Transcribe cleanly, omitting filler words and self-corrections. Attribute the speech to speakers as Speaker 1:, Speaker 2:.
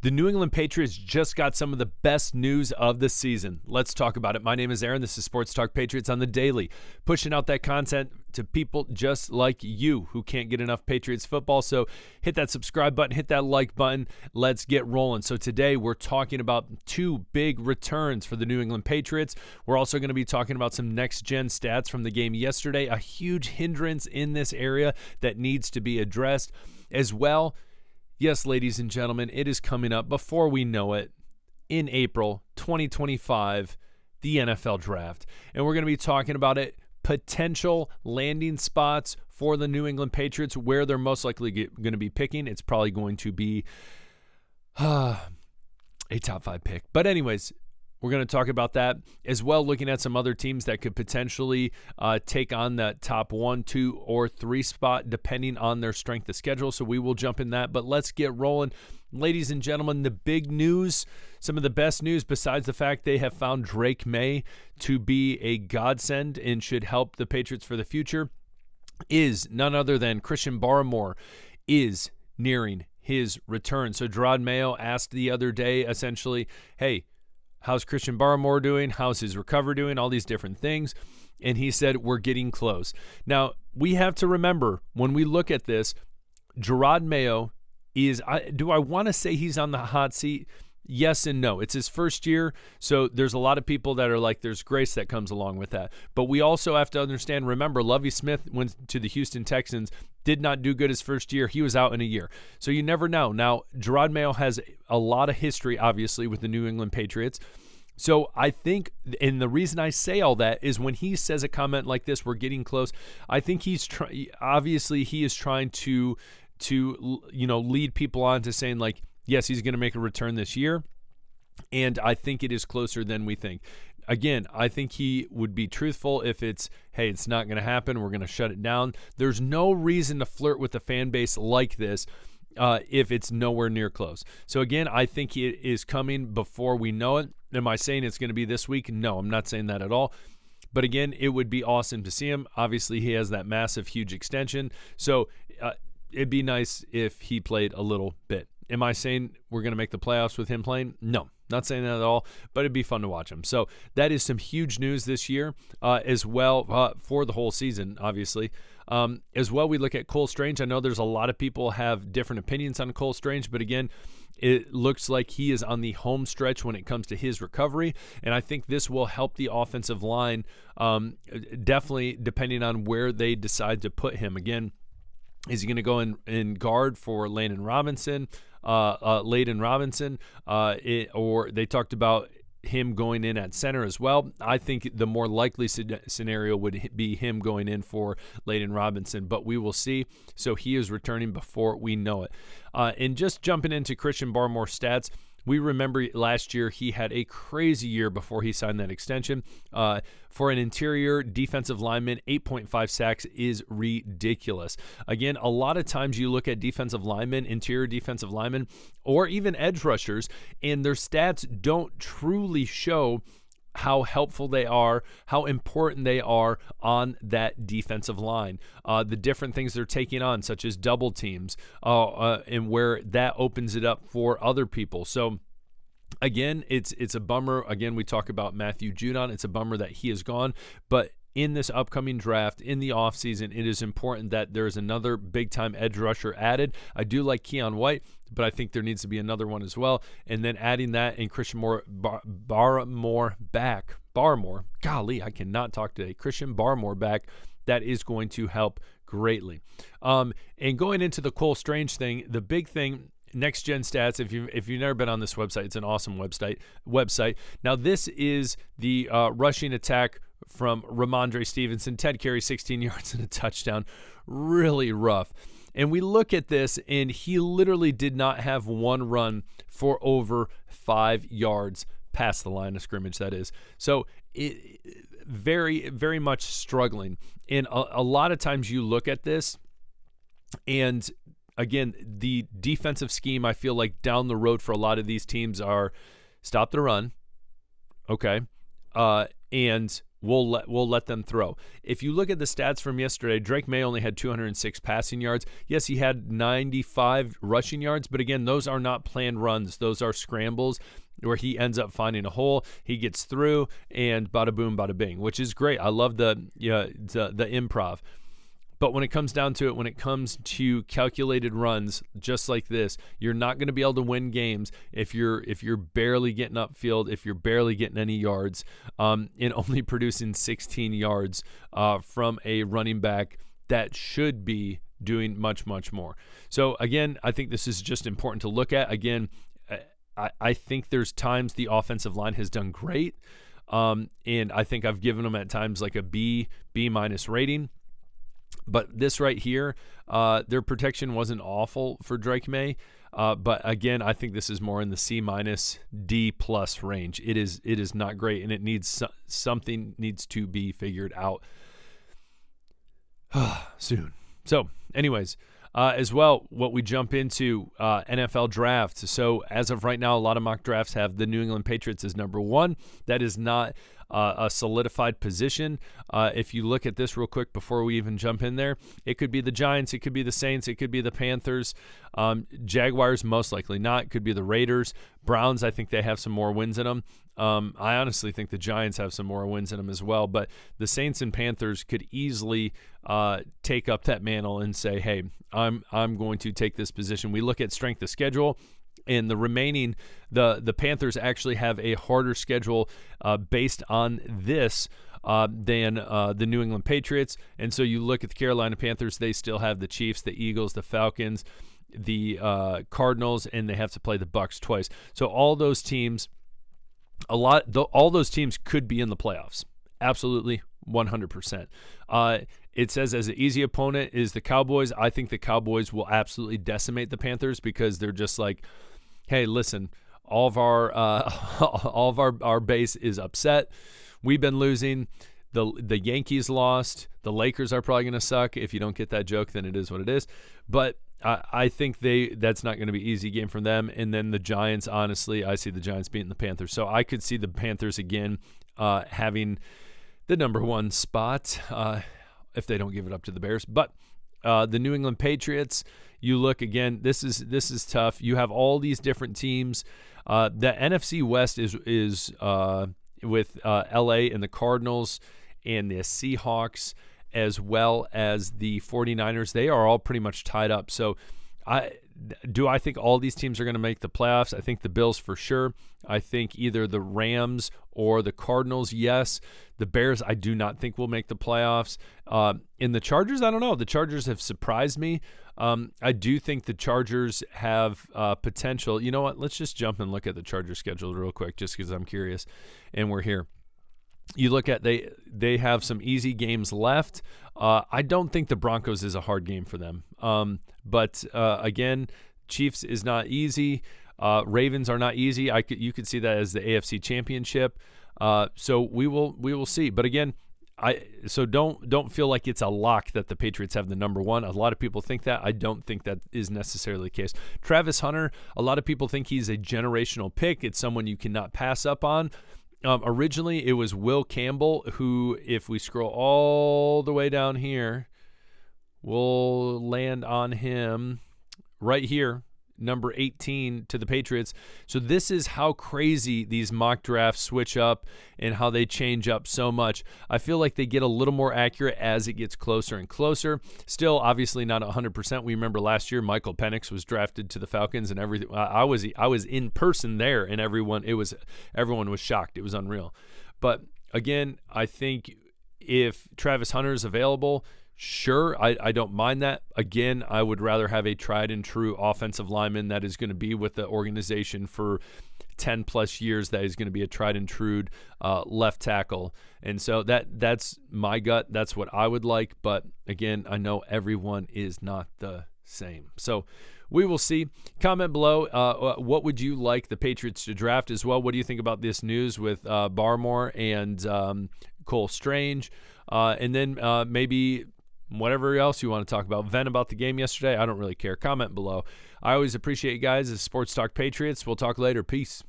Speaker 1: The New England Patriots just got some of the best news of the season. Let's talk about it. My name is Aaron. This is Sports Talk Patriots on the Daily, pushing out that content to people just like you who can't get enough Patriots football. So hit that subscribe button, hit that like button. Let's get rolling. So today we're talking about two big returns for the New England Patriots. We're also going to be talking about some next-gen stats from the game yesterday, a huge hindrance in this area that needs to be addressed as well. Yes, ladies and gentlemen, it is coming up before we know it in April 2025, the NFL Draft. And we're going to be talking about it, potential landing spots for the New England Patriots, where they're most likely going to be picking. It's probably going to be a top 5 pick. But anyways, we're going to talk about that as well, looking at some other teams that could potentially take on that top 1, 2, or 3 spot, depending on their strength of schedule. So we will jump in that. But let's get rolling. Ladies and gentlemen, the big news, some of the best news, besides the fact they have found Drake May to be a godsend and should help the Patriots for the future, is none other than Christian Barmore is nearing his return. So Gerard Mayo asked the other day, essentially, hey, how's Christian Barmore doing? How's his recovery doing? All these different things. And he said, we're getting close. Now, we have to remember, when we look at this, Gerard Mayo is, do I want to say he's on the hot seat? Yes and no. It's his first year, so there's a lot of people that are like, there's grace that comes along with that. But we also have to understand, remember, Lovie Smith went to the Houston Texans, did not do good his first year. He was out in a year. So you never know. Now, Gerard Mayo has a lot of history, obviously, with the New England Patriots. So I think, and the reason I say all that is when he says a comment like this, we're getting close, I think he's obviously he is trying to lead people on to saying, like, yes, he's going to make a return this year, and I think it is closer than we think. Again, I think he would be truthful if it's, hey, it's not going to happen, we're going to shut it down. There's no reason to flirt with the fan base like this if it's nowhere near close. So again, I think it is coming before we know it. Am I saying it's going to be this week? No, I'm not saying that at all. But again, it would be awesome to see him. Obviously, he has that massive, huge extension. So it'd be nice if he played a little bit. Am I saying we're going to make the playoffs with him playing? No, not saying that at all, but it'd be fun to watch him. So that is some huge news this year as well for the whole season, obviously. As well, we look at Cole Strange. I know there's a lot of people have different opinions on Cole Strange, but again, it looks like he is on the home stretch when it comes to his recovery, and I think this will help the offensive line, definitely depending on where they decide to put him. Again, is he going to go in guard for Layden Robinson, or they talked about him going in at center as well? I think the more likely scenario would be him going in for Layden Robinson, but we will see. So he is returning before we know it. And just jumping into Christian Barmore stats, we remember last year he had a crazy year before he signed that extension. For an interior defensive lineman, 8.5 sacks is ridiculous. Again, a lot of times you look at defensive linemen, interior defensive linemen, or even edge rushers, and their stats don't truly show how helpful they are, how important they are on that defensive line. The different things they're taking on, such as double teams, and where that opens it up for other people. So again, it's a bummer. Again, we talk about Matthew Judon. It's a bummer that he is gone, but in this upcoming draft, in the offseason, it is important that there is another big-time edge rusher added. I do like Keon White, but I think there needs to be another one as well. And then adding that and Christian Barmore back. Barmore, golly, I cannot talk today. Christian Barmore back, that is going to help greatly. And going into the Cole Strange thing, the big thing, Next Gen Stats, if you've never been on this website, it's an awesome website. Now, this is the rushing attack from Ramondre Stevenson. 10 carries, 16 yards, and a touchdown. Really rough. And we look at this, and he literally did not have one run for over 5 yards past the line of scrimmage, that is. So very, very much struggling. And a lot of times you look at this, and again, the defensive scheme, I feel like down the road for a lot of these teams are stop the run, okay, and we'll let them throw. If you look at the stats from yesterday, Drake May only had 206 passing yards. Yes, he had 95 rushing yards, but again, those are not planned runs. Those are scrambles where he ends up finding a hole, he gets through, and bada boom, bada bing, which is great. I love the improv. But when it comes down to it, when it comes to calculated runs just like this, you're not going to be able to win games if you're barely getting upfield, if you're barely getting any yards, and only producing 16 yards from a running back that should be doing much, much more. So again, I think this is just important to look at. Again, I think there's times the offensive line has done great, and I think I've given them at times like a B minus rating. But this right here, their protection wasn't awful for Drake May. But again, I think this is more in the C minus D plus range. It is not great, and it needs something needs to be figured out soon. So anyways, as well, what we jump into NFL drafts. So as of right now, a lot of mock drafts have the New England Patriots as number 1. That is not a solidified position. If you look at this real quick before we even jump in there, it could be the Giants, it could be the Saints, it could be the Panthers. Jaguars, most likely not. It could be the Raiders. Browns, I think they have some more wins in them. I honestly think the Giants have some more wins in them as well, but the Saints and Panthers could easily take up that mantle and say, hey, I'm going to take this position. We look at strength of schedule, and the remaining, the Panthers actually have a harder schedule based on this than the New England Patriots. And so you look at the Carolina Panthers, they still have the Chiefs, the Eagles, the Falcons, the Cardinals, and they have to play the Bucs twice. So all those teams, all those teams could be in the playoffs. Absolutely, 100%. It says as an easy opponent is the Cowboys. I think the Cowboys will absolutely decimate the Panthers because they're just like, hey, listen, all of our base is upset. We've been losing. The Yankees lost. The Lakers are probably going to suck. If you don't get that joke, then it is what it is. But I think that's not going to be an easy game for them. And then the Giants, honestly, I see the Giants beating the Panthers. So I could see the Panthers again having the number 1 spot if they don't give it up to the Bears. But the New England Patriots, you look again, this is tough. You have all these different teams. The NFC West is with LA and the Cardinals and the Seahawks, as well as the 49ers. They are all pretty much tied up. So I think all these teams are going to make the playoffs. I think the Bills for sure. I think either the Rams or the Cardinals, yes. The Bears, I do not think will make the playoffs. In the Chargers, I don't know. The Chargers have surprised me. I do think the Chargers have potential. You know what? Let's just jump and look at the Chargers schedule real quick just because I'm curious, and we're here. You look at they have some easy games left. I don't think the Broncos is a hard game for them. But again, Chiefs is not easy. Ravens are not easy. You could see that as the AFC Championship. So we will see. But again, so don't feel like it's a lock that the Patriots have the number 1. A lot of people think that. I don't think that is necessarily the case. Travis Hunter, a lot of people think he's a generational pick. It's someone you cannot pass up on. Originally, it was Will Campbell, who, if we scroll all the way down here, we'll land on him right here, number 18 to the Patriots. So this is how crazy these mock drafts switch up and how they change up so much. I feel like they get a little more accurate as it gets closer and closer. Still, obviously not 100%. We remember last year Michael Penix was drafted to the Falcons, and everything. I was in person there, and everyone was shocked. It was unreal. But again, I think if Travis Hunter is available, sure, I don't mind that. Again, I would rather have a tried and true offensive lineman that is going to be with the organization for 10 plus years, that is going to be a tried and true left tackle. And so that's my gut. That's what I would like. But again, I know everyone is not the same. So we will see. Comment below. What would you like the Patriots to draft as well? What do you think about this news with Barmore and Cole Strange? And then maybe whatever else you want to talk about. Vent about the game yesterday. I don't really care. Comment below. I always appreciate you guys. This is Sports Talk Patriots. We'll talk later. Peace.